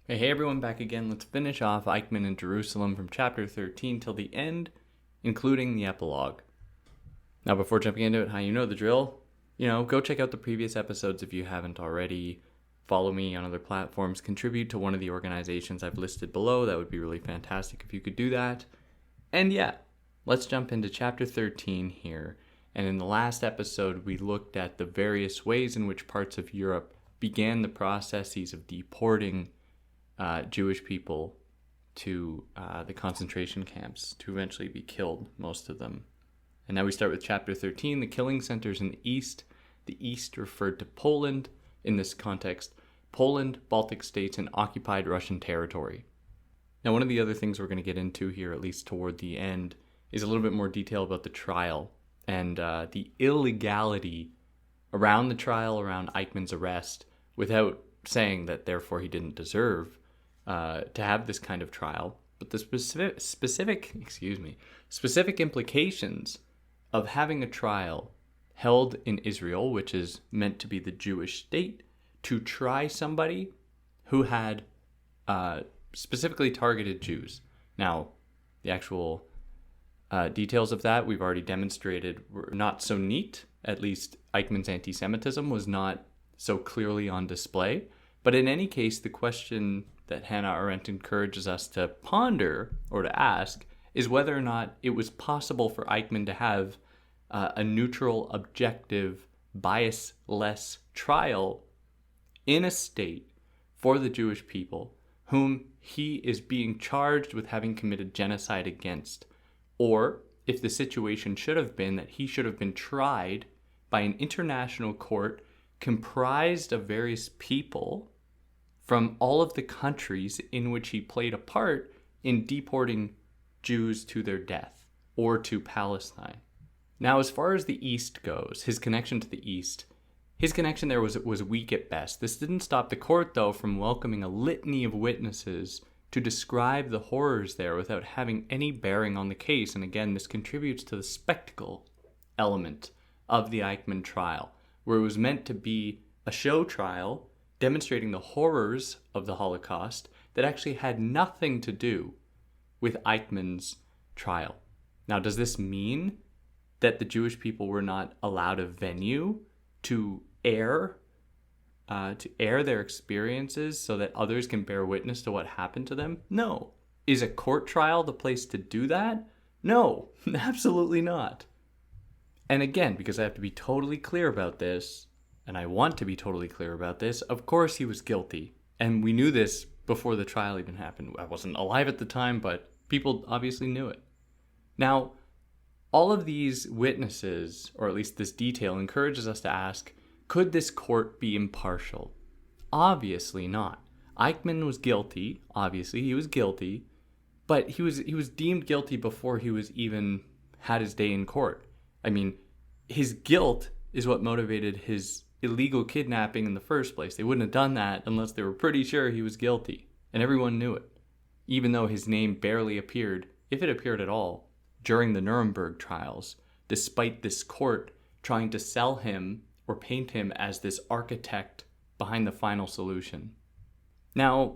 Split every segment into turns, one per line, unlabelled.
Hey everyone, back again. Let's finish off Eichmann in Jerusalem from chapter 13 till the end, including the epilogue. Now, before jumping into it, how you know the drill, go check out the previous episodes if you haven't already. Follow me on other platforms. Contribute to one of the organizations I've listed below. That would be really fantastic if you could do that. And yeah, let's jump into chapter 13 here. And in the last episode, we looked at the various ways in which parts of Europe began the processes of deporting Jewish people to the concentration camps to eventually be killed, most of them. And now we start with chapter 13, the killing centers in the East. The East referred to Poland in this context, Poland, Baltic states, and occupied Russian territory. Now, one of the other things we're going to get into here, at least toward the end, is a little bit more detail about the trial and the illegality around the trial, around Eichmann's arrest, without saying that therefore he didn't deserve to have this kind of trial, but the specific implications of having a trial held in Israel, which is meant to be the Jewish state, to try somebody who had specifically targeted Jews. Now, the actual details of that we've already demonstrated were not so neat. At least Eichmann's anti-Semitism was not so clearly on display. But in any case, the question that Hannah Arendt encourages us to ponder or to ask is whether or not it was possible for Eichmann to have a neutral, objective, bias-less trial in a state for the Jewish people whom he is being charged with having committed genocide against, or if the situation should have been that he should have been tried by an international court comprised of various people from all of the countries in which he played a part in deporting Jews to their death or to Palestine. Now, as far as the East goes, his connection to the East, his connection there was weak at best. This didn't stop the court, though, from welcoming a litany of witnesses to describe the horrors there without having any bearing on the case. And again, this contributes to the spectacle element of the Eichmann trial, where it was meant to be a show trial demonstrating the horrors of the Holocaust that actually had nothing to do with Eichmann's trial. Now, does this mean that the Jewish people were not allowed a venue to air their experiences so that others can bear witness to what happened to them? No. Is a court trial the place to do that? No, absolutely not. And again, because I have to be totally clear about this, and I want to be totally clear about this, of course he was guilty. And we knew this before the trial even happened. I wasn't alive at the time, but people obviously knew it. Now, all of these witnesses, or at least this detail, encourages us to ask, could this court be impartial? Obviously not. Eichmann was guilty. Obviously, he was guilty. But he was deemed guilty before he was even had his day in court. I mean, his guilt is what motivated his illegal kidnapping in the first place. They wouldn't have done that unless they were pretty sure he was guilty. And everyone knew it. Even though his name barely appeared, if it appeared at all, during the Nuremberg trials, despite this court trying to sell him or paint him as this architect behind the final solution. Now,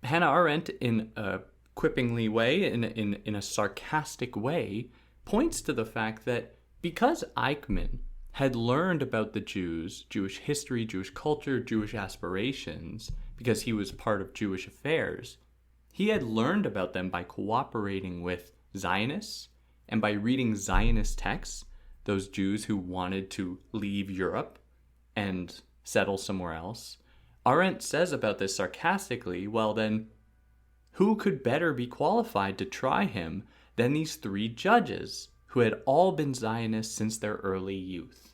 Hannah Arendt, in a quippingly way, in a sarcastic way, points to the fact that because Eichmann had learned about the Jews, Jewish history, Jewish culture, Jewish aspirations, because he was part of Jewish affairs, he had learned about them by cooperating with Zionists and by reading Zionist texts, those Jews who wanted to leave Europe and settle somewhere else. Arendt says about this sarcastically, well then, who could better be qualified to try him than these three judges who had all been Zionists since their early youth?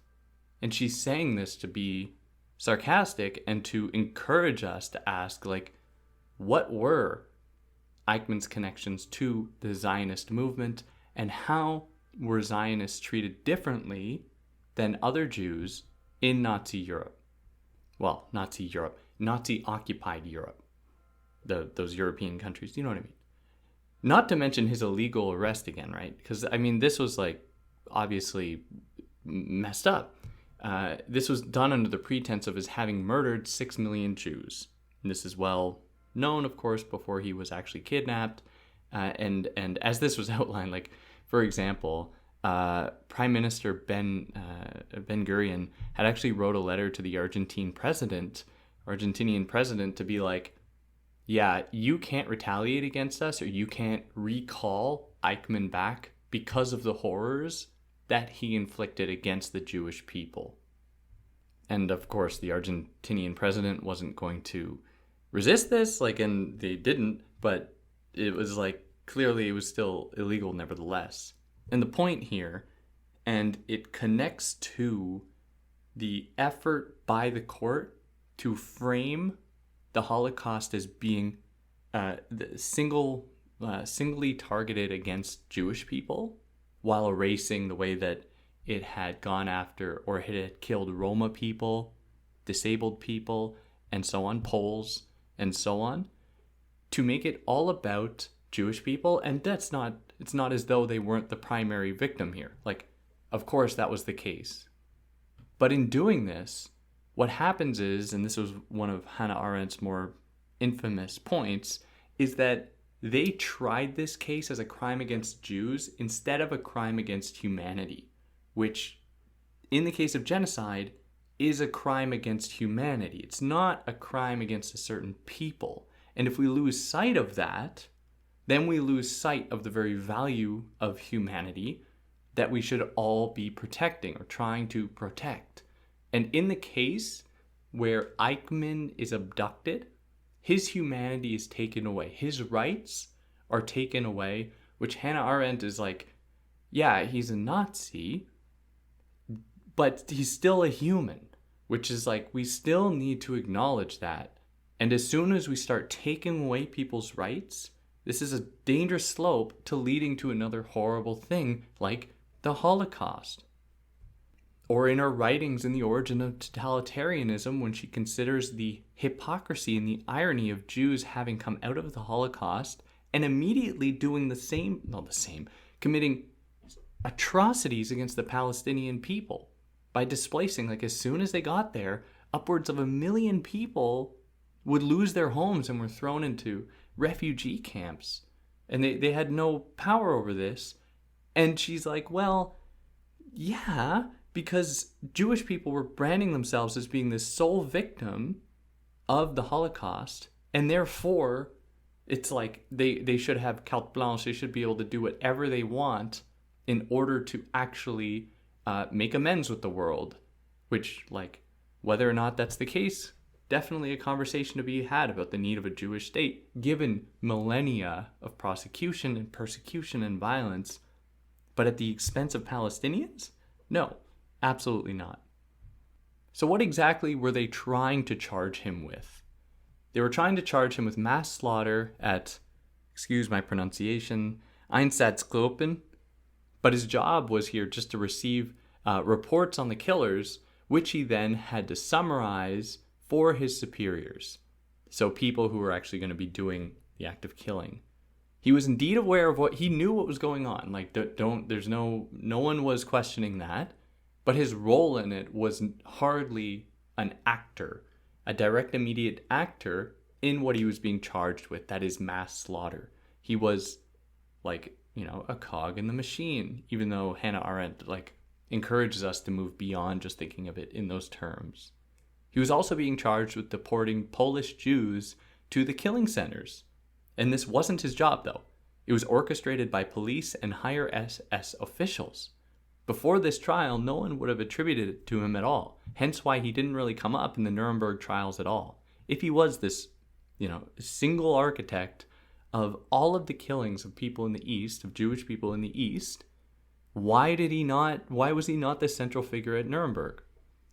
And she's saying this to be sarcastic and to encourage us to ask, what were Eichmann's connections to the Zionist movement, and how were Zionists treated differently than other Jews in Nazi Europe? Well, Nazi Europe, Nazi-occupied Europe, those European countries, you know what I mean? Not to mention his illegal arrest again, right? Because, this was, obviously messed up. This was done under the pretense of his having murdered 6 million Jews. And this is well known, of course, before he was actually kidnapped. And as this was outlined, like, for example, Prime Minister Ben Gurion had actually wrote a letter to the Argentinian president to be like, yeah, you can't retaliate against us, or you can't recall Eichmann back because of the horrors that he inflicted against the Jewish people. And of course, the Argentinian president wasn't going to resist this, and they didn't, but it was clearly it was still illegal nevertheless. And the point here, and it connects to the effort by the court to frame the Holocaust as being singly targeted against Jewish people, while erasing the way that it had gone after, or it had killed Roma people, disabled people, and so on, Poles, and so on, to make it all about Jewish people. And it's not as though they weren't the primary victim here. Of course that was the case. But in doing this, what happens is, and this was one of Hannah Arendt's more infamous points, is that they tried this case as a crime against Jews instead of a crime against humanity, which, in the case of genocide, is a crime against humanity. It's not a crime against a certain people. And if we lose sight of that, then we lose sight of the very value of humanity that we should all be protecting, or trying to protect. And in the case where Eichmann is abducted, his humanity is taken away. His rights are taken away, which Hannah Arendt is like, yeah, he's a Nazi, but he's still a human, which is we still need to acknowledge that. And as soon as we start taking away people's rights, this is a dangerous slope to leading to another horrible thing like the Holocaust. Or in her writings in The Origin of Totalitarianism, when she considers the hypocrisy and the irony of Jews having come out of the Holocaust and immediately doing committing atrocities against the Palestinian people by displacing, as soon as they got there, upwards of 1 million people would lose their homes and were thrown into refugee camps. And they had no power over this. And she's like, well, yeah, because Jewish people were branding themselves as being the sole victim of the Holocaust, and therefore it's they should have carte blanche. They should be able to do whatever they want in order to actually make amends with the world, which, whether or not that's the case, definitely a conversation to be had about the need of a Jewish state, given millennia of prosecution and persecution and violence. But at the expense of Palestinians? No, absolutely not. So what exactly were they trying to charge him with? They were trying to charge him with mass slaughter at, excuse my pronunciation, Einsatzgruppen, but his job was here just to receive reports on the killers, which he then had to summarize for his superiors. So people who were actually going to be doing the act of killing. He was indeed aware of he knew what was going on. No one was questioning that, but his role in it was hardly an actor, a direct immediate actor in what he was being charged with, that is mass slaughter. He was a cog in the machine, even though Hannah Arendt encourages us to move beyond just thinking of it in those terms. He was also being charged with deporting Polish Jews to the killing centers. And this wasn't his job, though. It was orchestrated by police and higher SS officials. Before this trial, no one would have attributed it to him at all, hence why he didn't really come up in the Nuremberg trials at all. If he was this, single architect of all of the killings of people in the East, of Jewish people in the East, why was he not the central figure at Nuremberg?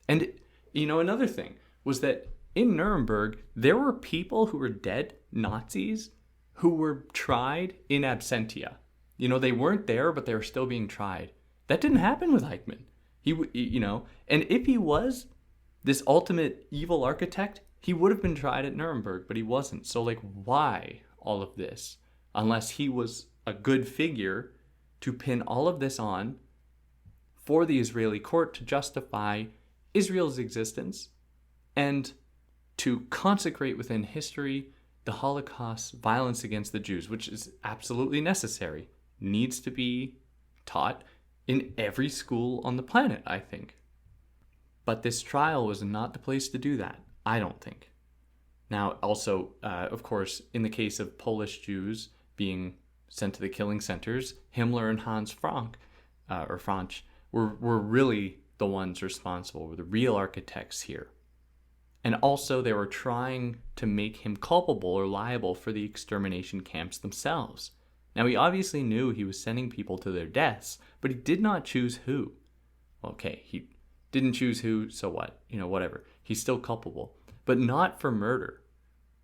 And, another thing was that in Nuremberg, there were people who were dead Nazis who were tried in absentia. They weren't there, but they were still being tried. That didn't happen with Eichmann. And if he was this ultimate evil architect, he would have been tried at Nuremberg, but he wasn't. So, why all of this? Unless he was a good figure to pin all of this on for the Israeli court to justify Israel's existence and to consecrate within history the Holocaust, violence against the Jews, which is absolutely necessary, needs to be taught in every school on the planet, I think. But this trial was not the place to do that, I don't think. Now, also, of course, in the case of Polish Jews being sent to the killing centers, Himmler and Hans Frank, were really the ones responsible, were the real architects here. And also, they were trying to make him culpable or liable for the extermination camps themselves. Now, he obviously knew he was sending people to their deaths, but he did not choose who. Okay, he didn't choose who, so what? Whatever. He's still culpable. But not for murder.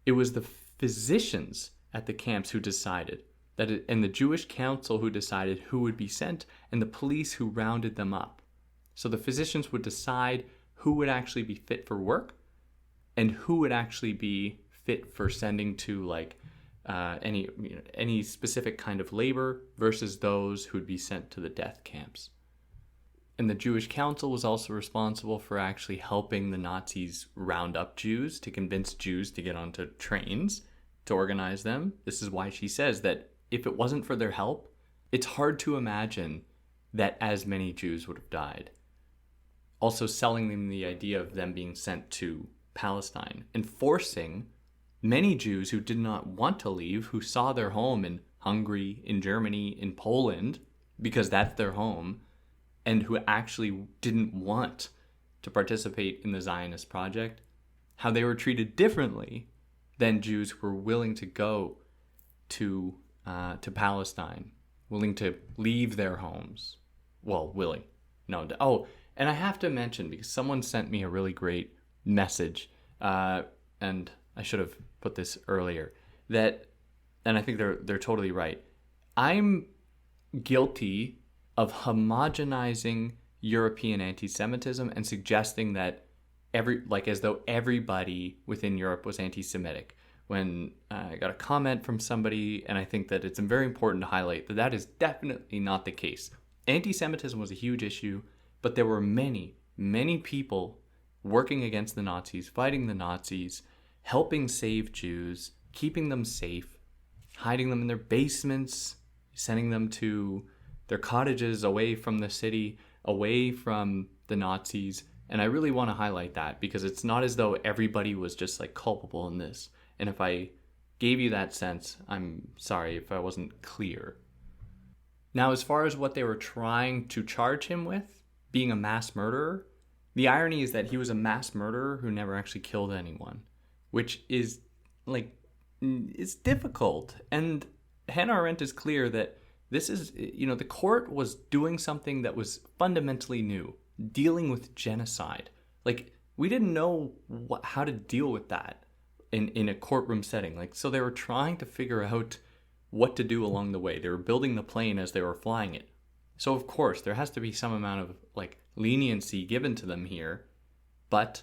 It was the physicians at the camps who decided, and the Jewish council who decided who would be sent, and the police who rounded them up. So the physicians would decide who would actually be fit for work, and who would actually be fit for sending to any specific kind of labor versus those who would be sent to the death camps. And the Jewish Council was also responsible for actually helping the Nazis round up Jews, to convince Jews to get onto trains, to organize them. This is why she says that if it wasn't for their help, it's hard to imagine that as many Jews would have died. Also selling them the idea of them being sent to Palestine and forcing many Jews who did not want to leave, who saw their home in Hungary, in Germany, in Poland, because that's their home, and who actually didn't want to participate in the Zionist project, how they were treated differently than Jews who were willing to go to Palestine, willing to leave their homes. Well, willing. No. Oh, and I have to mention, because someone sent me a really great message, and I should have put this earlier, and I think they're totally right. I'm guilty of homogenizing European anti-Semitism and suggesting that as though everybody within Europe was anti-Semitic. When I got a comment from somebody, and I think that it's very important to highlight that is definitely not the case. Anti-Semitism was a huge issue, but there were many, many people working against the Nazis, fighting the Nazis, helping save Jews, keeping them safe, hiding them in their basements, sending them to their cottages away from the city, away from the Nazis. And I really want to highlight that, because it's not as though everybody was just culpable in this. And if I gave you that sense, I'm sorry if I wasn't clear. Now, as far as what they were trying to charge him with, being a mass murderer, the irony is that he was a mass murderer who never actually killed anyone, which is it's difficult. And Hannah Arendt is clear that this is, the court was doing something that was fundamentally new, dealing with genocide. We didn't know how to deal with that in a courtroom setting. So they were trying to figure out what to do along the way. They were building the plane as they were flying it. So of course, there has to be some amount of leniency given to them here, but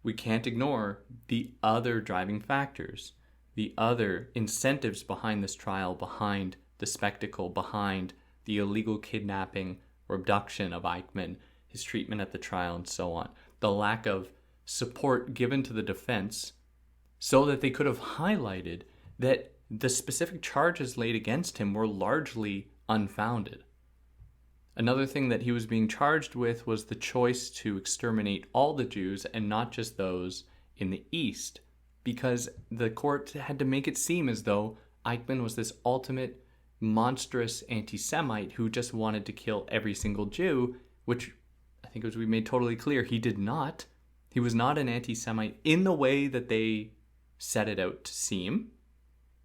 we can't ignore the other driving factors, the other incentives behind this trial, behind the spectacle, behind the illegal kidnapping or abduction of Eichmann, his treatment at the trial, and so on. The lack of support given to the defense so that they could have highlighted that the specific charges laid against him were largely unfounded. Another thing that he was being charged with was the choice to exterminate all the Jews and not just those in the East, because the court had to make it seem as though Eichmann was this ultimate monstrous anti-Semite who just wanted to kill every single Jew, which I think as we made totally clear, he did not. He was not an anti-Semite in the way that they set it out to seem.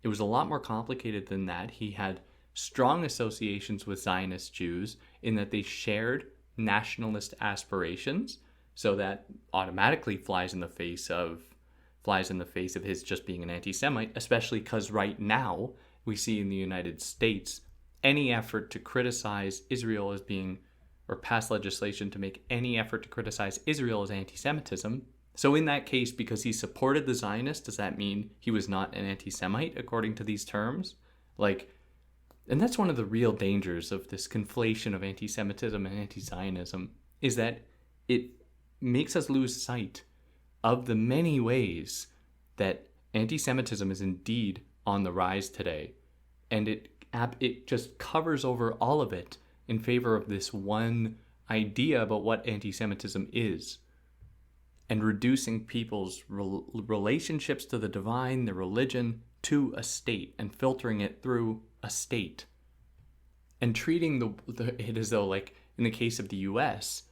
It was a lot more complicated than that. He had strong associations with Zionist Jews in that they shared nationalist aspirations, so that automatically flies in the face of his just being an anti-Semite, especially because right now we see in the United States any effort to criticize Israel as being, or pass legislation to make any effort to criticize Israel as anti-Semitism. So in that case, because he supported the Zionists, does that mean he was not an anti-Semite according to these terms? And that's one of the real dangers of this conflation of anti-Semitism and anti-Zionism, is that it makes us lose sight of the many ways that anti-Semitism is indeed on the rise today, and it just covers over all of it in favor of this one idea about what anti-Semitism is, and reducing people's relationships to the divine, their religion, to a state, and filtering it through a state, and treating it as though, like in the case of the US,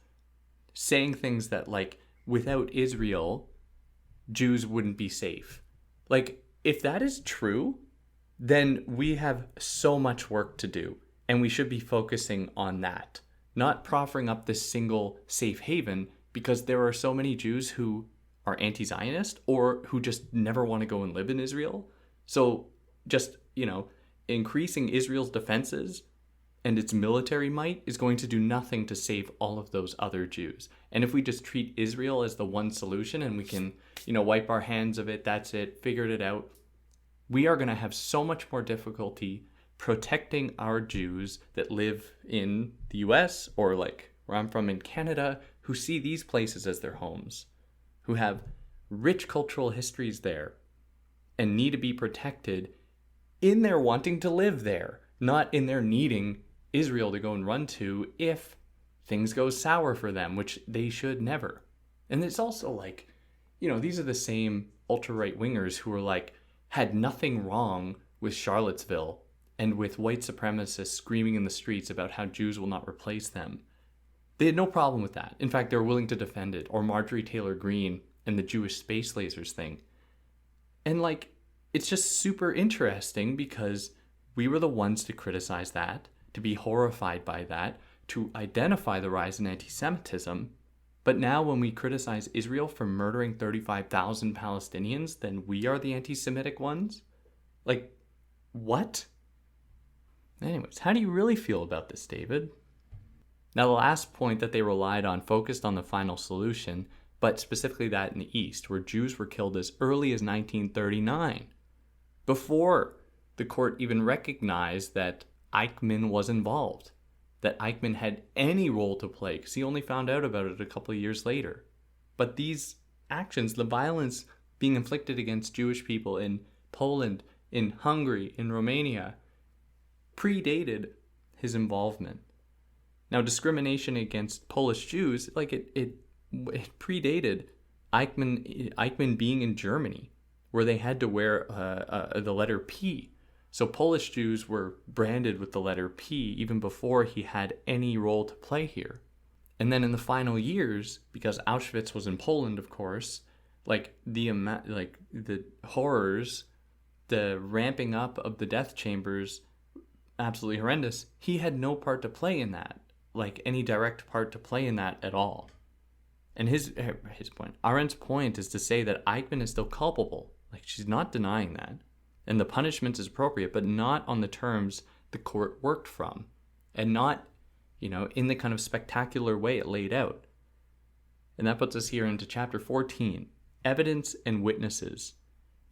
saying things that, like, without Israel, Jews wouldn't be safe. Like, if that is true, then we have so much work to do, and we should be focusing on that, not proffering up this single safe haven, because there are so many Jews who are anti-Zionist or who just never want to go and live in Israel. So just, increasing Israel's defenses and its military might is going to do nothing to save all of those other Jews. And if we just treat Israel as the one solution and we can, wipe our hands of it, that's it, figured it out, we are going to have so much more difficulty protecting our Jews that live in the US, or like where I'm from in Canada, who see these places as their homes, who have rich cultural histories there and need to be protected in their wanting to live there, not in their needing Israel to go and run to if things go sour for them, which they should never. And it's also like, these are the same ultra-right wingers who are like, had nothing wrong with Charlottesville and with white supremacists screaming in the streets about how Jews will not replace them. They had no problem with that. In fact, they were willing to defend it. Or Marjorie Taylor Greene and the Jewish space lasers thing. And like, it's just super interesting because we were the ones to criticize that, to be horrified by that, to identify the rise in anti-Semitism. But now when we criticize Israel for murdering 35,000 Palestinians, then we are the anti-Semitic ones? Like, what? Anyways, how do you really feel about this, David? Now, the last point that they relied on focused on the final solution, but specifically that in the East, where Jews were killed as early as 1939, before the court even recognized that Eichmann was involved, that Eichmann had any role to play, because he only found out about it a couple of years later. But these actions, the violence being inflicted against Jewish people in Poland, in Hungary, in Romania, predated his involvement. Now, discrimination against Polish Jews, like it predated Eichmann being in Germany, where they had to wear the letter P. So Polish Jews were branded with the letter P even before he had any role to play here. And then in the final years, because Auschwitz was in Poland, of course, like the horrors, the ramping up of the death chambers, absolutely horrendous. He had no part to play in that, like any direct part to play in that at all. And his point, Arendt's point, is to say that Eichmann is still culpable. Like, she's not denying that. And the punishment is appropriate, but not on the terms the court worked from. And not, in the kind of spectacular way it laid out. And that puts us here into chapter 14, Evidence and Witnesses.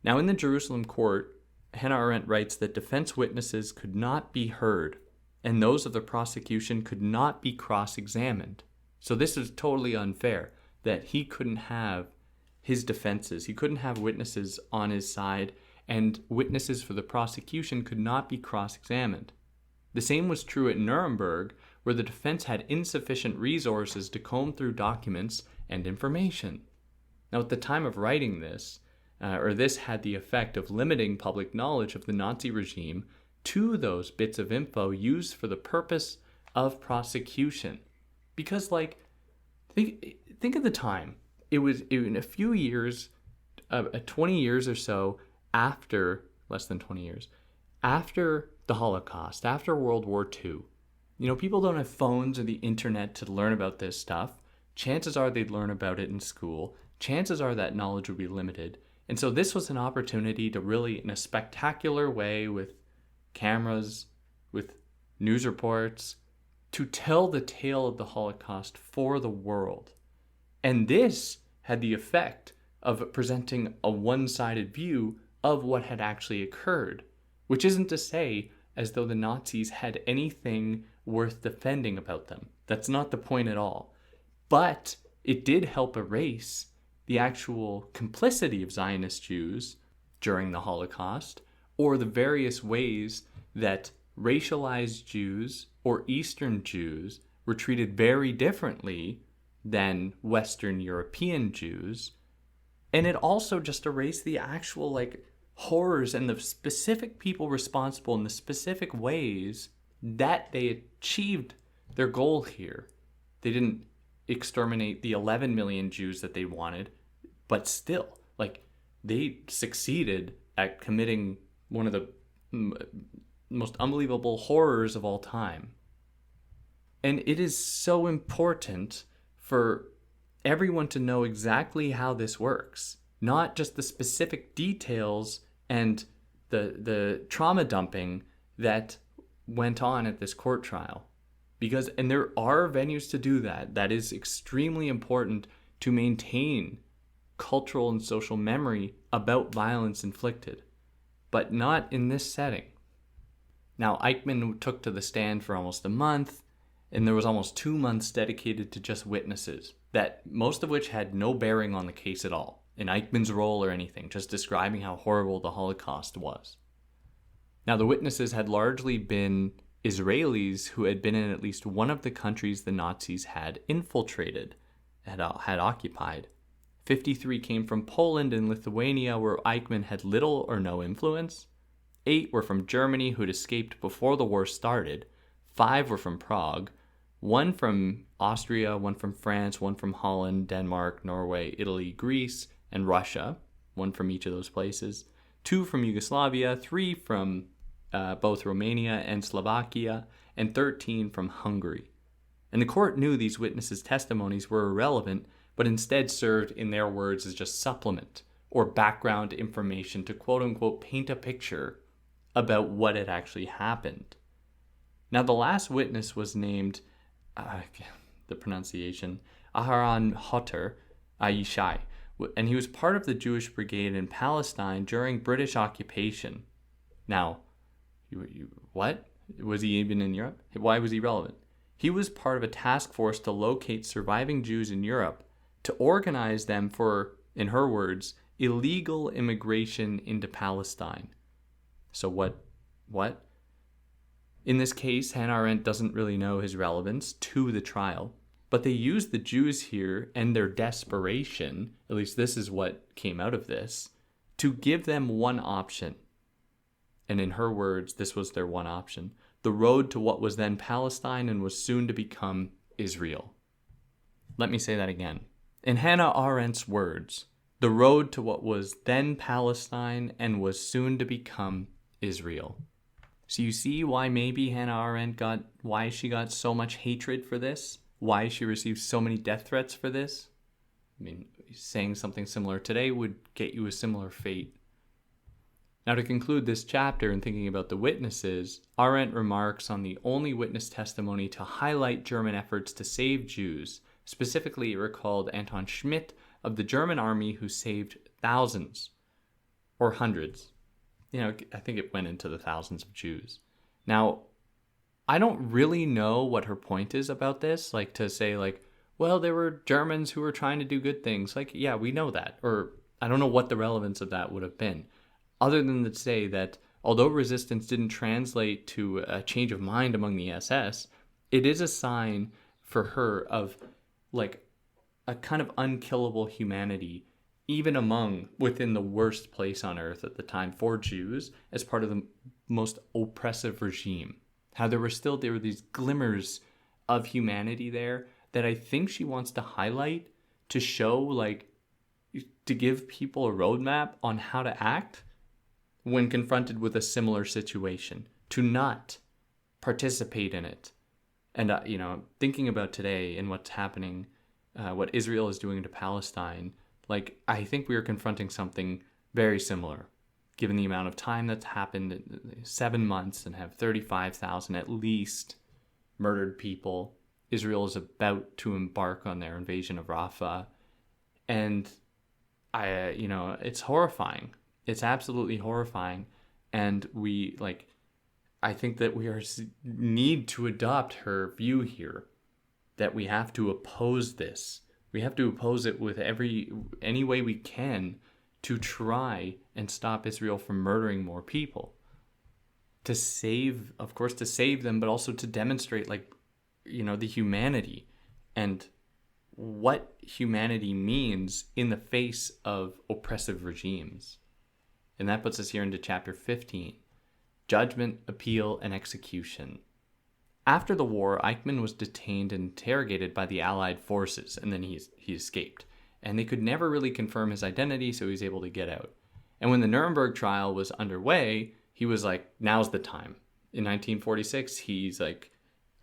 Now, in the Jerusalem court, Hannah Arendt writes that defense witnesses could not be heard, and those of the prosecution could not be cross-examined. So this is totally unfair, that he couldn't have his defenses. He couldn't have witnesses on his side, and witnesses for the prosecution could not be cross-examined. The same was true at Nuremberg, where the defense had insufficient resources to comb through documents and information. Now, at the time of writing this, this had the effect of limiting public knowledge of the Nazi regime to those bits of info used for the purpose of prosecution. Because, think of the time. It was in a few years, 20 years or so after, less than 20 years, after the Holocaust, after World War II. People don't have phones or the internet to learn about this stuff. Chances are they'd learn about it in school. Chances are that knowledge would be limited. And so this was an opportunity to really, in a spectacular way, with cameras, with news reports, to tell the tale of the Holocaust for the world. And this had the effect of presenting a one-sided view of what had actually occurred, which isn't to say as though the Nazis had anything worth defending about them. That's not the point at all. But it did help erase the actual complicity of Zionist Jews during the Holocaust, or the various ways that racialized Jews or Eastern Jews were treated very differently than Western European Jews. And it also just erased the actual like horrors and the specific people responsible in the specific ways that they achieved their goal here. They didn't exterminate the 11 million Jews that they wanted, but still, like, they succeeded at committing one of the most unbelievable horrors of all time. And it is so important for everyone to know exactly how this works, not just the specific details and the trauma dumping that went on at this court trial. Because, and there are venues to do that. That is extremely important to maintain cultural and social memory about violence inflicted, but not in this setting. Now, Eichmann took to the stand for almost a month, and there was almost 2 months dedicated to just witnesses, that most of which had no bearing on the case at all, in Eichmann's role or anything, just describing how horrible the Holocaust was. Now, the witnesses had largely been Israelis who had been in at least one of the countries the Nazis had infiltrated, had occupied. 53 came from Poland and Lithuania, where Eichmann had little or no influence. 8 were from Germany, who'd escaped before the war started. 5 were from Prague. 1 from Austria, 1 from France, 1 from Holland, Denmark, Norway, Italy, Greece, and Russia. 1 from each of those places. 2 from Yugoslavia, 3 from both Romania and Slovakia, and 13 from Hungary. And the court knew these witnesses' testimonies were irrelevant, but instead served, in their words, as just supplement or background information to quote-unquote paint a picture about what had actually happened. Now, the last witness was named, the pronunciation, Aharon Hotter Ayishai, and he was part of the Jewish Brigade in Palestine during British occupation. Now, what? Was he even in Europe? Why was he relevant? He was part of a task force to locate surviving Jews in Europe, to organize them for, in her words, illegal immigration into Palestine. So what? In this case, Hannah Arendt doesn't really know his relevance to the trial, but they used the Jews here and their desperation, at least this is what came out of this, to give them one option. And in her words, this was their one option: the road to what was then Palestine and was soon to become Israel. Let me say that again. In Hannah Arendt's words, the road to what was then Palestine and was soon to become Israel. So you see why maybe Hannah Arendt why she got so much hatred for this? Why she received so many death threats for this? I mean, saying something similar today would get you a similar fate. Now, to conclude this chapter and thinking about the witnesses, Arendt remarks on the only witness testimony to highlight German efforts to save Jews. Specifically, it recalled Anton Schmidt of the German army, who saved thousands or hundreds. I think it went into the thousands of Jews. Now, I don't really know what her point is about this, like to say well, there were Germans who were trying to do good things. Yeah, we know that. Or I don't know what the relevance of that would have been, other than to say that although resistance didn't translate to a change of mind among the SS, it is a sign for her of a kind of unkillable humanity, even within the worst place on earth at the time for Jews, as part of the most oppressive regime. How there were these glimmers of humanity there that I think she wants to highlight, to show, to give people a roadmap on how to act when confronted with a similar situation, to not participate in it. And, thinking about today and what's happening, what Israel is doing to Palestine, I think we are confronting something very similar, given the amount of time that's happened in 7 months and have 35,000 at least murdered people. Israel is about to embark on their invasion of Rafah. And it's horrifying. It's absolutely horrifying. And I think that we need to adopt her view here, that we have to oppose this. We have to oppose it with any way we can to try and stop Israel from murdering more people. To save them, but also to demonstrate, the humanity and what humanity means in the face of oppressive regimes. And that puts us here into chapter 15, Judgment, Appeal, and Execution. After the war, Eichmann was detained and interrogated by the Allied forces, and then he escaped. And they could never really confirm his identity, so he was able to get out. And when the Nuremberg trial was underway, he was like, now's the time. In 1946, he's like,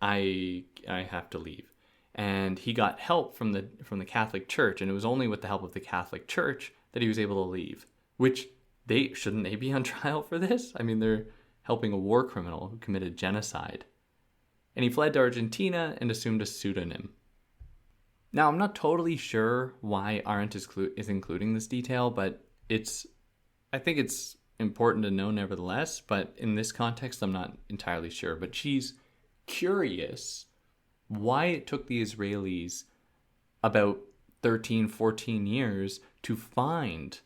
I have to leave. And he got help from the Catholic Church, and it was only with the help of the Catholic Church that he was able to leave. Which, shouldn't they be on trial for this? I mean, they're helping a war criminal who committed genocide. And he fled to Argentina and assumed a pseudonym. Now, I'm not totally sure why Arendt is including this detail, but I think it's important to know nevertheless, but in this context, I'm not entirely sure. But she's curious why it took the Israelis about 13, 14 years to find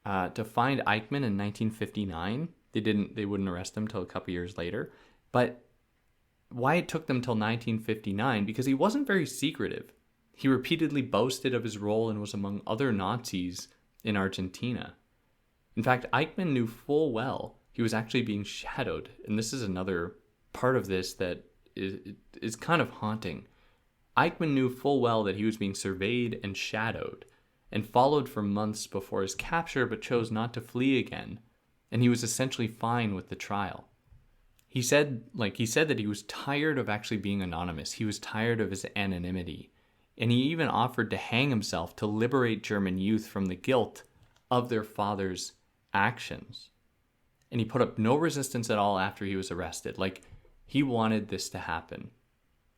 Eichmann in 1959. They wouldn't arrest him till a couple years later, but why it took them till 1959, because he wasn't very secretive. He repeatedly boasted of his role and was among other Nazis in Argentina. In fact, Eichmann knew full well he was actually being shadowed, and this is another part of this that is kind of haunting. Eichmann knew full well that he was being surveyed and shadowed, and followed for months before his capture, but chose not to flee again, and he was essentially fine with the trial. He said that he was tired of actually being anonymous. He was tired of his anonymity. And he even offered to hang himself to liberate German youth from the guilt of their father's actions. And he put up no resistance at all after he was arrested. He wanted this to happen.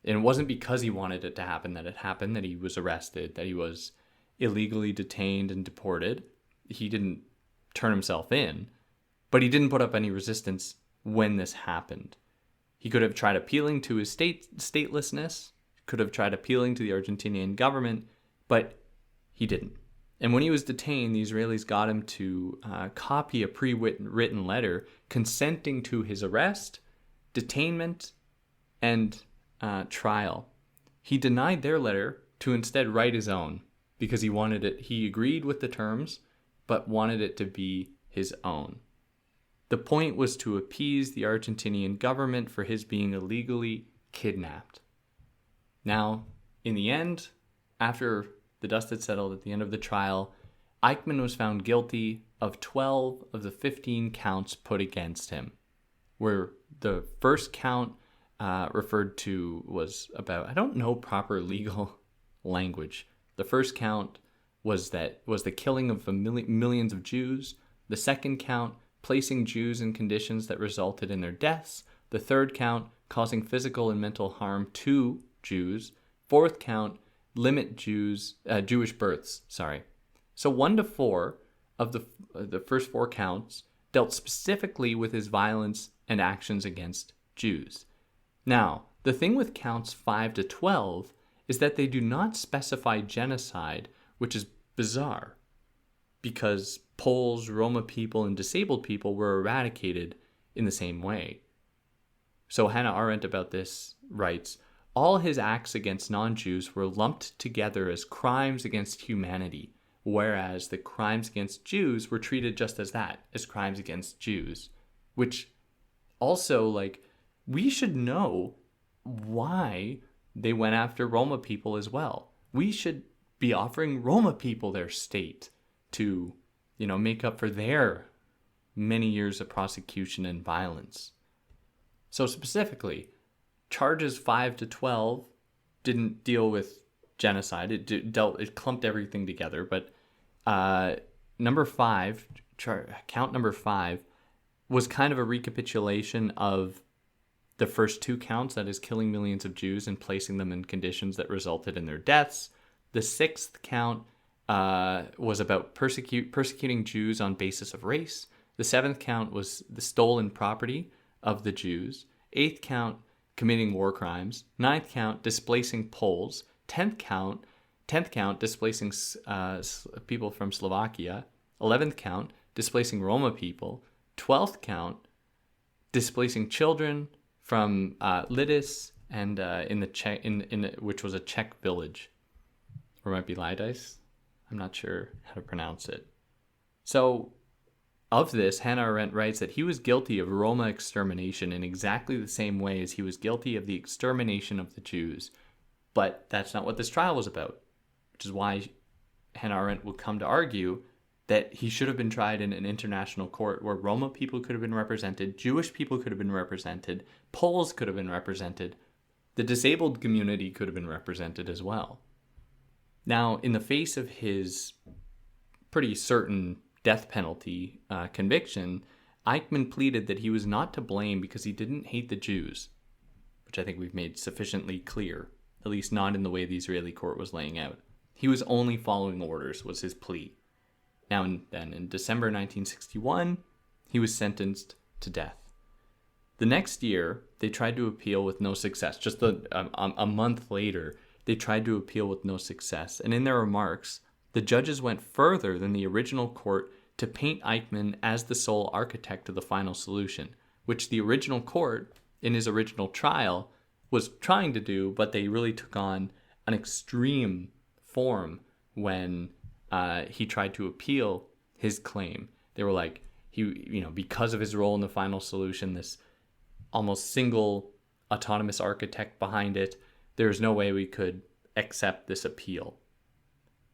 And it wasn't because he wanted it to happen that it happened, that he was arrested, that he was illegally detained and deported. He didn't turn himself in, but he didn't put up any resistance when this happened. He could have tried appealing to his statelessness, could have tried appealing to the Argentinian government, but he didn't. And when he was detained, the Israelis got him to copy a pre-written letter consenting to his arrest, detainment, and trial. He denied their letter to instead write his own because he agreed with the terms, but wanted it to be his own. The point was to appease the Argentinian government for his being illegally kidnapped. Now, in the end, after the dust had settled at the end of the trial, Eichmann was found guilty of 12 of the 15 counts put against him, where the first count referred to was about, I don't know proper legal language. The first count was the killing of millions of Jews. The second count, placing Jews in conditions that resulted in their deaths. The third count, causing physical and mental harm to Jews. Fourth count, limit Jewish births. So 1 to 4 of the first 4 counts dealt specifically with his violence and actions against Jews. Now, the thing with counts 5 to 12 is that they do not specify genocide, which is bizarre, because Poles, Roma people, and disabled people were eradicated in the same way. So Hannah Arendt about this writes, all his acts against non-Jews were lumped together as crimes against humanity, whereas the crimes against Jews were treated just as that, as crimes against Jews. Which also, we should know why they went after Roma people as well. We should be offering Roma people their state to, make up for their many years of prosecution and violence. So specifically, charges 5 to 12 didn't deal with genocide. It clumped everything together. But count number 5 was kind of a recapitulation of the first 2 counts, that is killing millions of Jews and placing them in conditions that resulted in their deaths. The 6th count was about persecuting Jews on basis of race. The 7th count was the stolen property of the Jews. 8th count, committing war crimes. 9th count, displacing Poles. 10th count, displacing people from Slovakia. 11th count, displacing Roma people. 12th count, displacing children from Lidis and which was a Czech village. Or it might be Lidis. I'm not sure how to pronounce it. So, of this, Hannah Arendt writes that he was guilty of Roma extermination in exactly the same way as he was guilty of the extermination of the Jews. But that's not what this trial was about, which is why Hannah Arendt would come to argue that he should have been tried in an international court where Roma people could have been represented, Jewish people could have been represented, Poles could have been represented, the disabled community could have been represented as well. Now, in the face of his pretty certain death penalty conviction, Eichmann pleaded that he was not to blame because he didn't hate the Jews, which I think we've made sufficiently clear, at least not in the way the Israeli court was laying out. He was only following orders, was his plea. Now, in December 1961, he was sentenced to death. The next year, they tried to appeal with no success. Just a month later, they tried to appeal with no success. And in their remarks, the judges went further than the original court to paint Eichmann as the sole architect of the final solution, which the original court, in his original trial, was trying to do, but they really took on an extreme form when he tried to appeal his claim. They were like, because of his role in the final solution, this almost single autonomous architect behind it, there's no way we could accept this appeal.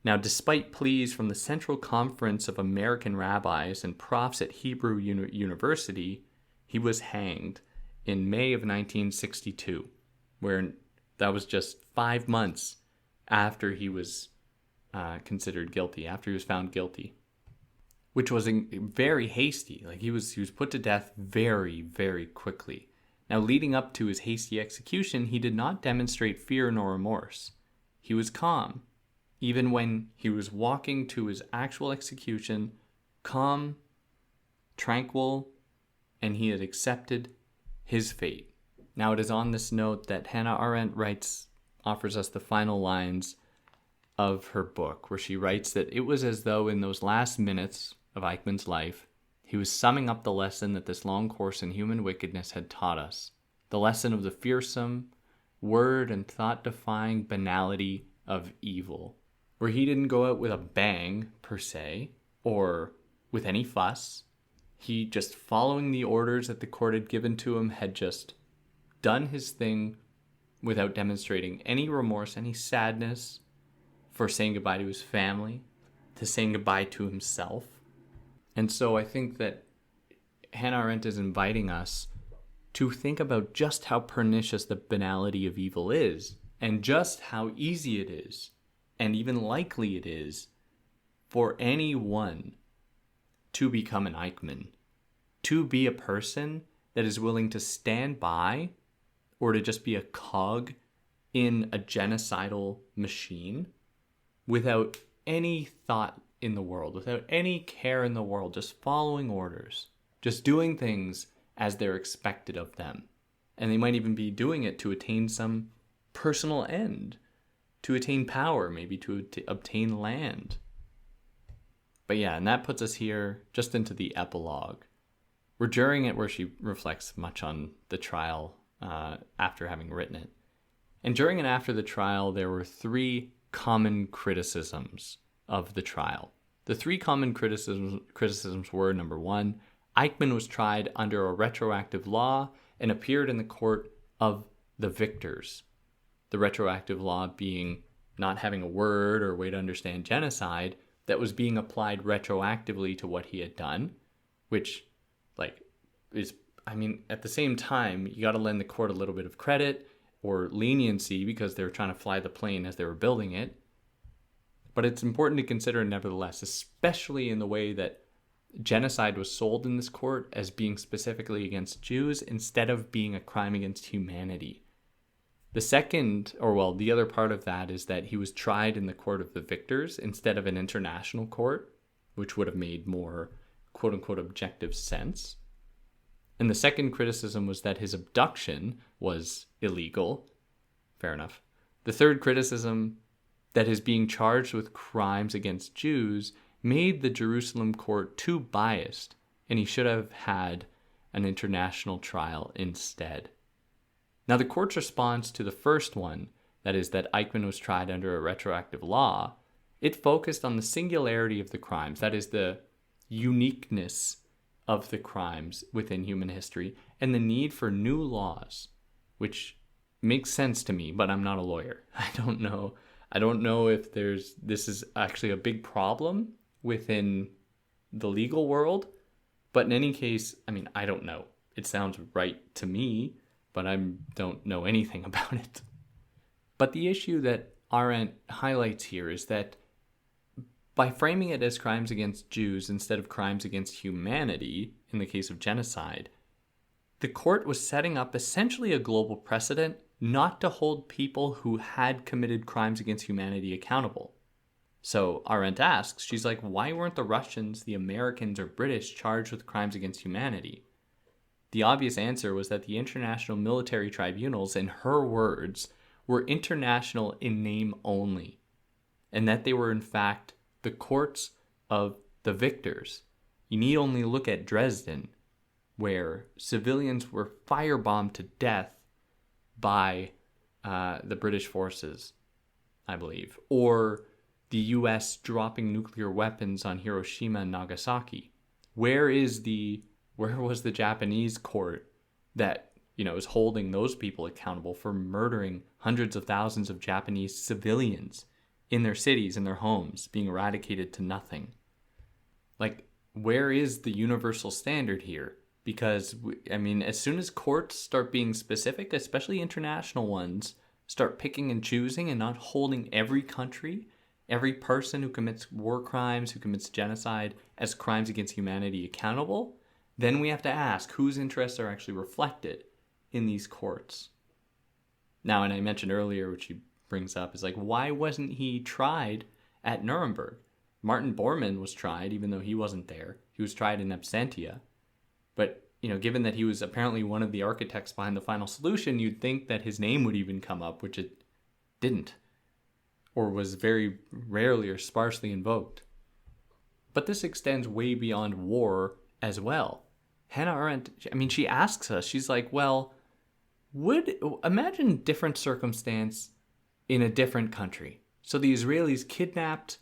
Now, despite pleas from the Central Conference of American Rabbis and profs at Hebrew University, he was hanged in May of 1962, where that was just 5 months after he was considered guilty, after he was found guilty, which was very hasty. Like he was put to death very, very quickly. Now, leading up to his hasty execution, he did not demonstrate fear nor remorse. He was calm. Even when he was walking to his actual execution, calm, tranquil, and he had accepted his fate. Now, it is on this note that Hannah Arendt offers us the final lines of her book, where she writes that it was as though in those last minutes of Eichmann's life, he was summing up the lesson that this long course in human wickedness had taught us, the lesson of the fearsome, word and thought-defying banality of evil, where he didn't go out with a bang, per se, or with any fuss. He, just following the orders that the court had given to him, had just done his thing without demonstrating any remorse, any sadness for saying goodbye to his family, to saying goodbye to himself. And so I think that Hannah Arendt is inviting us to think about just how pernicious the banality of evil is, and just how easy it is, and even likely it is, for anyone to become an Eichmann, to be a person that is willing to stand by or to just be a cog in a genocidal machine without any thought in the world, without any care in the world, just following orders, just doing things as they're expected of them. And they might even be doing it to attain some personal end, to attain power, maybe to obtain land. But yeah, and that puts us here just into the epilogue. We're during it where she reflects much on the trial after having written it. And during and after the trial, there were 3 common criticisms of the trial. The 3 common criticisms were, number 1, Eichmann was tried under a retroactive law and appeared in the court of the victors. The retroactive law being not having a word or way to understand genocide that was being applied retroactively to what he had done, which, at the same time, you got to lend the court a little bit of credit or leniency because they were trying to fly the plane as they were building it. But it's important to consider nevertheless, especially in the way that genocide was sold in this court as being specifically against Jews instead of being a crime against humanity. The other part of that is that he was tried in the court of the victors instead of an international court, which would have made more quote-unquote objective sense. And the second criticism was that his abduction was illegal. Fair enough. The third criticism, that his being charged with crimes against Jews made the Jerusalem court too biased, and he should have had an international trial instead. Now, the court's response to the first one, that is, that Eichmann was tried under a retroactive law, it focused on the singularity of the crimes, that is, the uniqueness of the crimes within human history, and the need for new laws, which makes sense to me, but I'm not a lawyer. I don't know if this is actually a big problem within the legal world, but in any case, I mean, I don't know. It sounds right to me, but I don't know anything about it. But the issue that Arendt highlights here is that by framing it as crimes against Jews instead of crimes against humanity, in the case of genocide, the court was setting up essentially a global precedent not to hold people who had committed crimes against humanity accountable. So Arendt asks, she's like, why weren't the Russians, the Americans, or British charged with crimes against humanity? The obvious answer was that the international military tribunals, in her words, were international in name only, and that they were in fact the courts of the victors. You need only look at Dresden, where civilians were firebombed to death by the British forces, I believe, or the U.S. dropping nuclear weapons on Hiroshima and Nagasaki. Where was the Japanese court that, is holding those people accountable for murdering hundreds of thousands of Japanese civilians in their cities and their homes, being eradicated to nothing? Like, where is the universal standard here? Because, as soon as courts start being specific, especially international ones, start picking and choosing and not holding every country, every person who commits war crimes, who commits genocide as crimes against humanity accountable, then we have to ask whose interests are actually reflected in these courts. Now, and I mentioned earlier, which he brings up, is like, why wasn't he tried at Nuremberg? Martin Bormann was tried, even though he wasn't there. He was tried in absentia. But, given that he was apparently one of the architects behind the final solution, you'd think that his name would even come up, which it didn't, or was very rarely or sparsely invoked. But this extends way beyond war as well. Hannah Arendt, she asks us, she's like, well, imagine different circumstance in a different country. So the Israelis kidnapped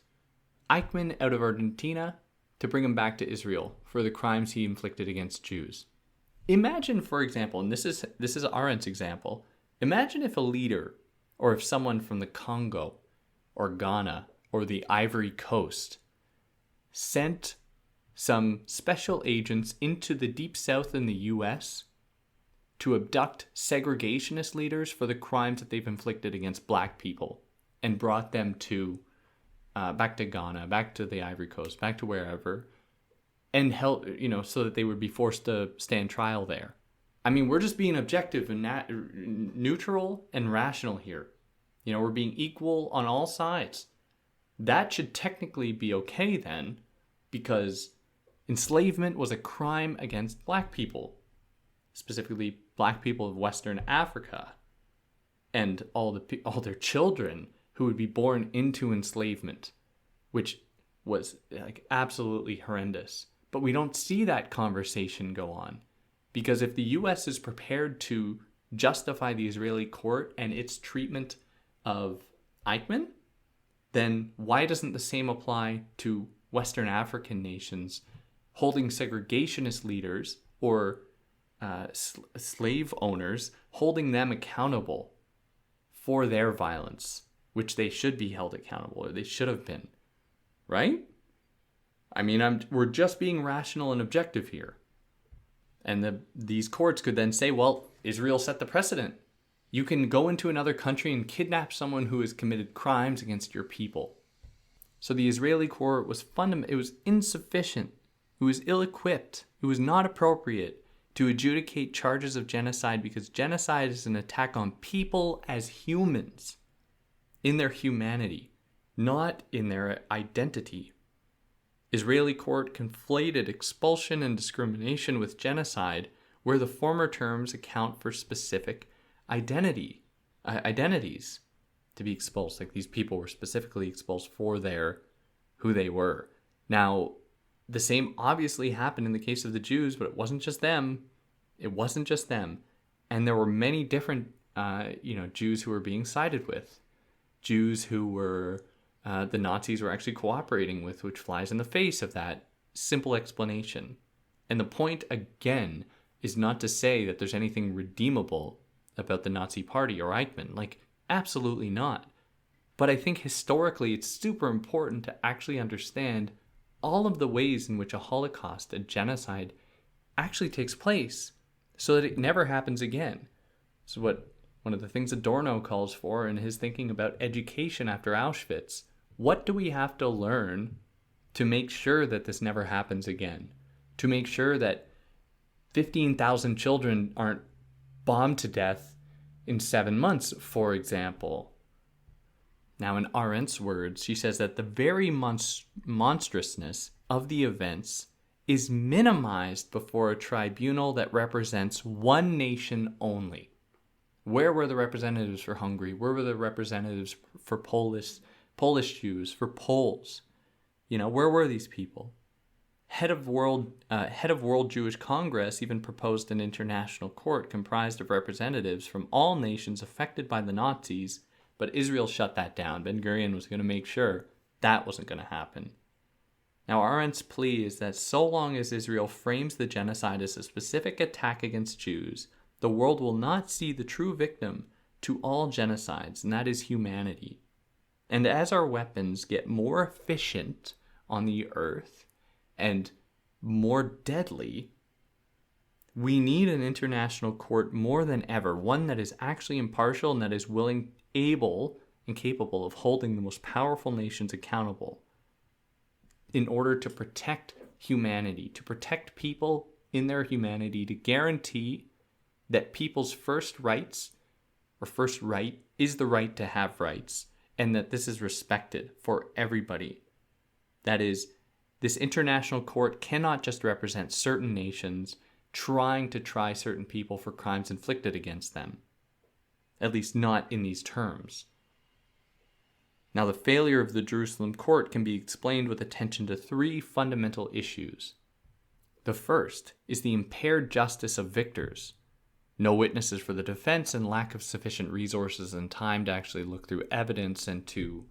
Eichmann out of Argentina to bring him back to Israel for the crimes he inflicted against Jews. Imagine, for example, and this is Arendt's example, imagine if a leader, or if someone from the Congo or Ghana or the Ivory Coast sent some special agents into the Deep South in the U.S. to abduct segregationist leaders for the crimes that they've inflicted against black people and brought them to back to Ghana, back to the Ivory Coast, back to wherever, and help, so that they would be forced to stand trial there. We're just being objective and neutral and rational here. We're being equal on all sides. That should technically be okay then, because enslavement was a crime against black people, specifically black people of Western Africa, and all their children who would be born into enslavement, which was like absolutely horrendous. But we don't see that conversation go on, because if the U.S. is prepared to justify the Israeli court and its treatment of Eichmann, then why doesn't the same apply to Western African nations holding segregationist leaders or slave owners, holding them accountable for their violence, which they should be held accountable, or they should have been, right? We're just being rational and objective here. And these courts could then say, well, Israel set the precedent. You can go into another country and kidnap someone who has committed crimes against your people. So the Israeli court was it was insufficient. It was ill-equipped. It was not appropriate to adjudicate charges of genocide, because genocide is an attack on people as humans, in their humanity, not in their identity. Israeli court conflated expulsion and discrimination with genocide, where the former terms account for specific identities to be expulsed. Like, these people were specifically expulsed for who they were. Now, the same obviously happened in the case of the Jews, but it wasn't just them. And there were many different, Jews who were being sided with. Jews who were, the Nazis were actually cooperating with, which flies in the face of that simple explanation. And the point, again, is not to say that there's anything redeemable about the Nazi Party or Eichmann. Like, absolutely not. But I think historically it's super important to actually understand all of the ways in which a Holocaust, a genocide, actually takes place so that it never happens again. So one of the things Adorno calls for in his thinking about education after Auschwitz, what do we have to learn to make sure that this never happens again? To make sure that 15,000 children aren't bombed to death in 7 months, for example. Now, in Arendt's words, she says that the very monstrousness of the events is minimized before a tribunal that represents one nation only. Where were the representatives for Hungary? Where were the representatives for Polish Jews, for Poles? Where were these people? Head of World Jewish Congress even proposed an international court comprised of representatives from all nations affected by the Nazis, but Israel shut that down. Ben-Gurion was going to make sure that wasn't going to happen. Now, Arendt's plea is that so long as Israel frames the genocide as a specific attack against Jews, the world will not see the true victim to all genocides, and that is humanity. And as our weapons get more efficient on the earth and more deadly, we need an international court more than ever, one that is actually impartial and that is able and capable of holding the most powerful nations accountable in order to protect humanity, to protect people in their humanity, to guarantee that people's first right is the right to have rights, and that this is respected for everybody. That is, this international court cannot just represent certain nations trying to try certain people for crimes inflicted against them. At least not in these terms. Now, the failure of the Jerusalem court can be explained with attention to 3 fundamental issues. The first is the impaired justice of victors. No witnesses for the defense and lack of sufficient resources and time to actually look through evidence and to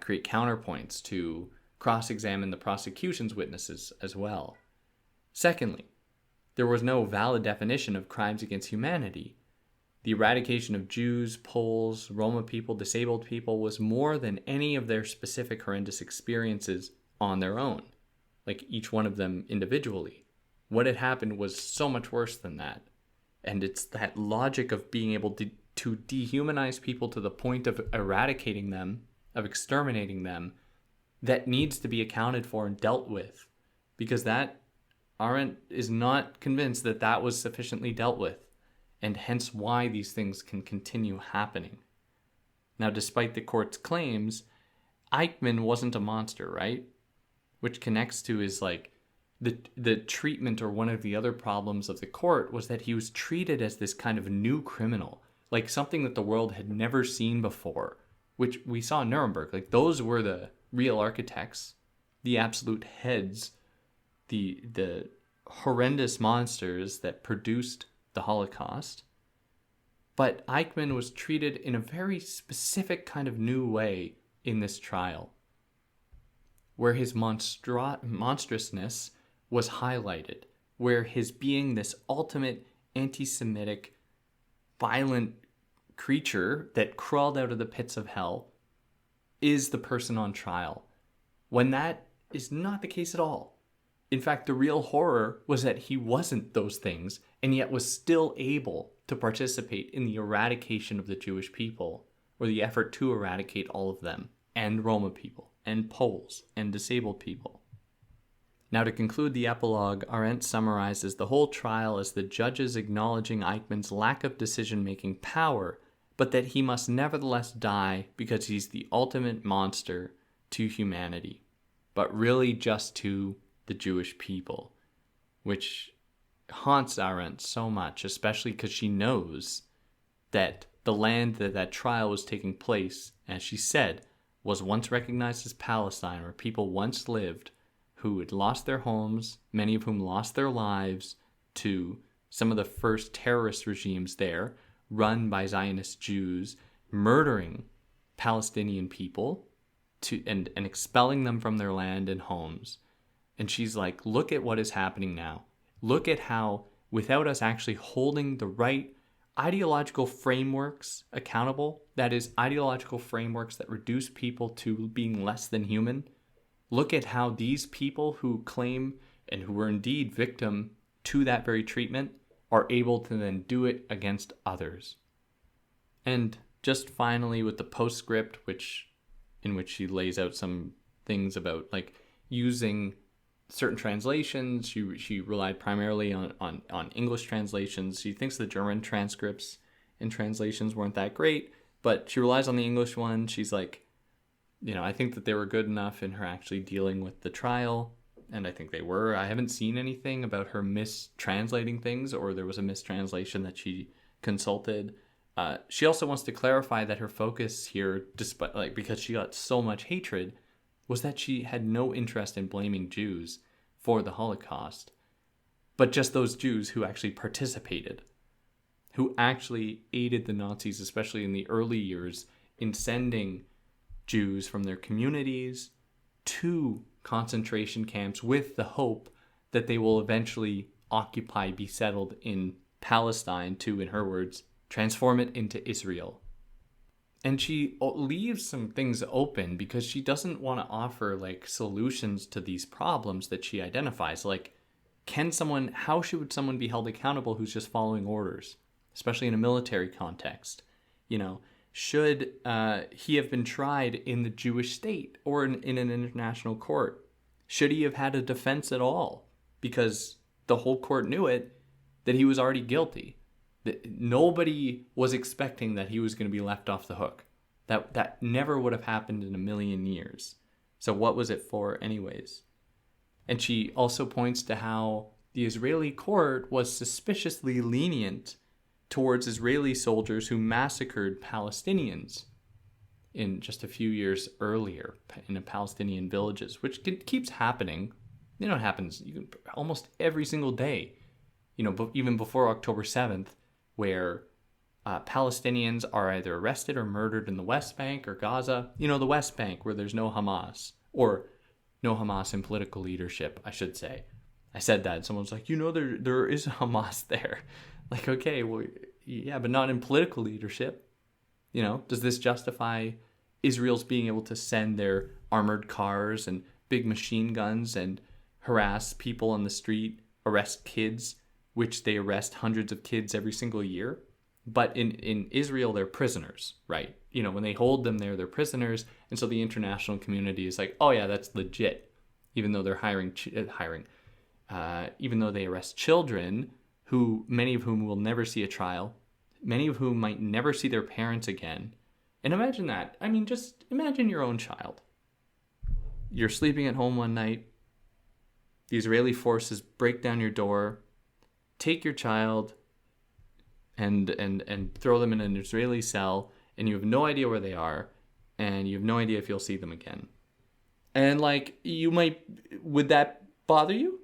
create counterpoints, to cross-examine the prosecution's witnesses as well. Secondly, there was no valid definition of crimes against humanity. The eradication of Jews, Poles, Roma people, disabled people was more than any of their specific horrendous experiences on their own, like each one of them individually. What had happened was so much worse than that. And it's that logic of being able to dehumanize people to the point of eradicating them, of exterminating them, that needs to be accounted for and dealt with. Because Arendt is not convinced that that was sufficiently dealt with, and hence why these things can continue happening. Now, despite the court's claims, Eichmann wasn't a monster, right? Which connects to his, the treatment, or one of the other problems of the court was that he was treated as this kind of new criminal, like something that the world had never seen before, which we saw in Nuremberg. Like, those were the real architects, the absolute heads, the horrendous monsters that produced the Holocaust. But Eichmann was treated in a very specific kind of new way in this trial, where his monstrousness was highlighted, where his being this ultimate anti-Semitic, violent creature that crawled out of the pits of hell is the person on trial, when that is not the case at all. In fact, the real horror was that he wasn't those things, and yet was still able to participate in the eradication of the Jewish people, or the effort to eradicate all of them, and Roma people, and Poles, and disabled people. Now, to conclude the epilogue, Arendt summarizes the whole trial as the judges acknowledging Eichmann's lack of decision-making power, but that he must nevertheless die because he's the ultimate monster to humanity, but really just to the Jewish people, which haunts Arendt so much, especially because she knows that the land that trial was taking place, as she said, was once recognized as Palestine, where people once lived, who had lost their homes, many of whom lost their lives to some of the first terrorist regimes there, run by Zionist Jews, murdering Palestinian people and expelling them from their land and homes. And she's like, look at what is happening now. Look at how, without us actually holding the right ideological frameworks accountable, that is, ideological frameworks that reduce people to being less than human, look at how these people who claim and who were indeed victim to that very treatment are able to then do it against others. And just finally with the postscript, in which she lays out some things about like using certain translations. She relied primarily on English translations. She thinks the German transcripts and translations weren't that great, but she relies on the English one. She's like, I think that they were good enough in her actually dealing with the trial, and I think they were. I haven't seen anything about her mistranslating things, or there was a mistranslation that she consulted. She also wants to clarify that her focus here, despite because she got so much hatred, was that she had no interest in blaming Jews for the Holocaust, but just those Jews who actually participated, who actually aided the Nazis, especially in the early years, in sending Jews from their communities to concentration camps with the hope that they will eventually be settled in Palestine to, in her words, transform it into Israel. And she leaves some things open because she doesn't want to offer like solutions to these problems that she identifies. Like, how should someone be held accountable who's just following orders, especially in a military context? Should he have been tried in the Jewish state or in an international court? Should he have had a defense at all? Because the whole court knew that he was already guilty. Nobody was expecting that he was going to be left off the hook. That never would have happened in a million years. So what was it for anyways? And she also points to how the Israeli court was suspiciously lenient towards Israeli soldiers who massacred Palestinians in just a few years earlier in the Palestinian villages, which keeps happening. It happens almost every single day, even before October 7th, where Palestinians are either arrested or murdered in the West Bank or Gaza. The West Bank, where there's no Hamas, or no Hamas in political leadership, I should say. I said that, and someone's like, there is a Hamas there. Like, okay, well, yeah, but not in political leadership. Does this justify Israel's being able to send their armored cars and big machine guns and harass people on the street, arrest kids, which they arrest hundreds of kids every single year? But in Israel, they're prisoners, right? When they hold them there, they're prisoners. And so the international community is like, oh yeah, that's legit. Even though they're even though they arrest children, many of whom will never see a trial, many of whom might never see their parents again. And imagine that. I mean, just imagine your own child. You're sleeping at home one night. The Israeli forces break down your door, take your child, and throw them in an Israeli cell, and you have no idea where they are, and you have no idea if you'll see them again. And would that bother you?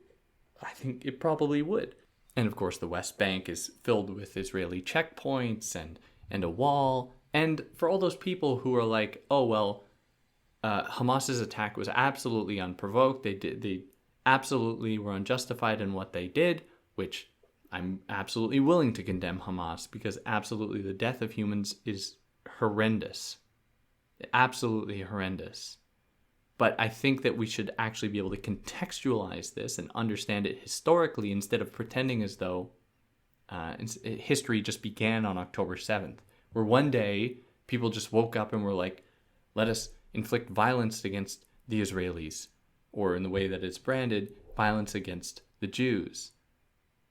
I think it probably would. And of course, the West Bank is filled with Israeli checkpoints and a wall. And for all those people who are like, oh, well, Hamas's attack was absolutely unprovoked. They absolutely were unjustified in what they did, which I'm absolutely willing to condemn Hamas, because absolutely the death of humans is horrendous. Absolutely horrendous. But I think that we should actually be able to contextualize this and understand it historically instead of pretending as though history just began on October 7th, where one day people just woke up and were like, let us inflict violence against the Israelis, or in the way that it's branded, violence against the Jews.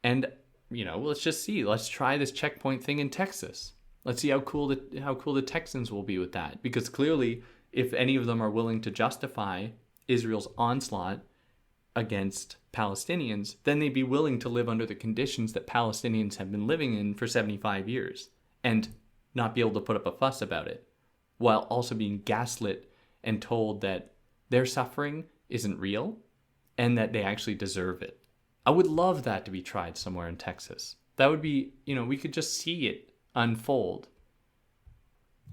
And, let's just see. Let's try this checkpoint thing in Texas. Let's see how cool the Texans will be with that. Because clearly, if any of them are willing to justify Israel's onslaught against Palestinians, then they'd be willing to live under the conditions that Palestinians have been living in for 75 years and not be able to put up a fuss about it, while also being gaslit and told that their suffering isn't real and that they actually deserve it. I would love that to be tried somewhere in Texas. That would be, we could just see it unfold.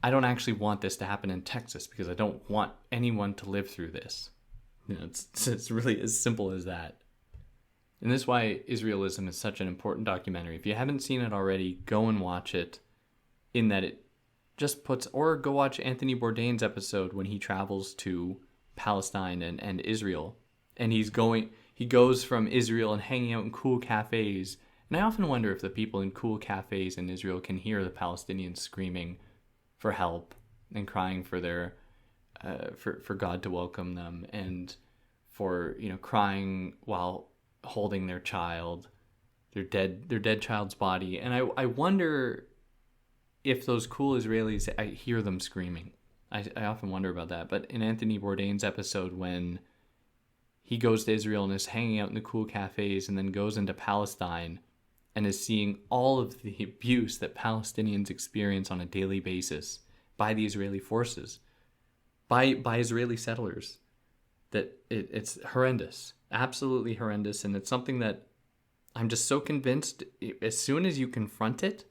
I don't actually want this to happen in Texas because I don't want anyone to live through this. It's really as simple as that. And this is why Israelism is such an important documentary. If you haven't seen it already, go and watch it, in that it just puts, or go watch Anthony Bourdain's episode when he travels to Palestine and Israel. And he goes from Israel and hanging out in cool cafes. And I often wonder if the people in cool cafes in Israel can hear the Palestinians screaming for help and crying for their, for God to welcome them, and for, crying while holding their child, their dead child's body. And I wonder if those cool Israelis, I hear them screaming. I often wonder about that. But in Anthony Bourdain's episode, when he goes to Israel and is hanging out in the cool cafes and then goes into Palestine and is seeing all of the abuse that Palestinians experience on a daily basis by the Israeli forces, by Israeli settlers, that it's horrendous, absolutely horrendous. And it's something that I'm just so convinced, as soon as you confront it,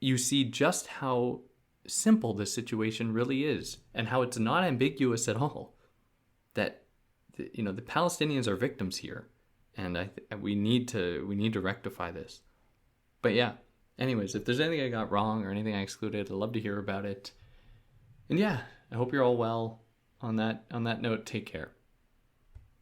you see just how simple this situation really is, and how it's not ambiguous at all. That the Palestinians are victims here, and we need to rectify this. But yeah, anyways, if there's anything I got wrong or anything I excluded, I'd love to hear about it. And yeah, I hope you're all well. On that note, take care.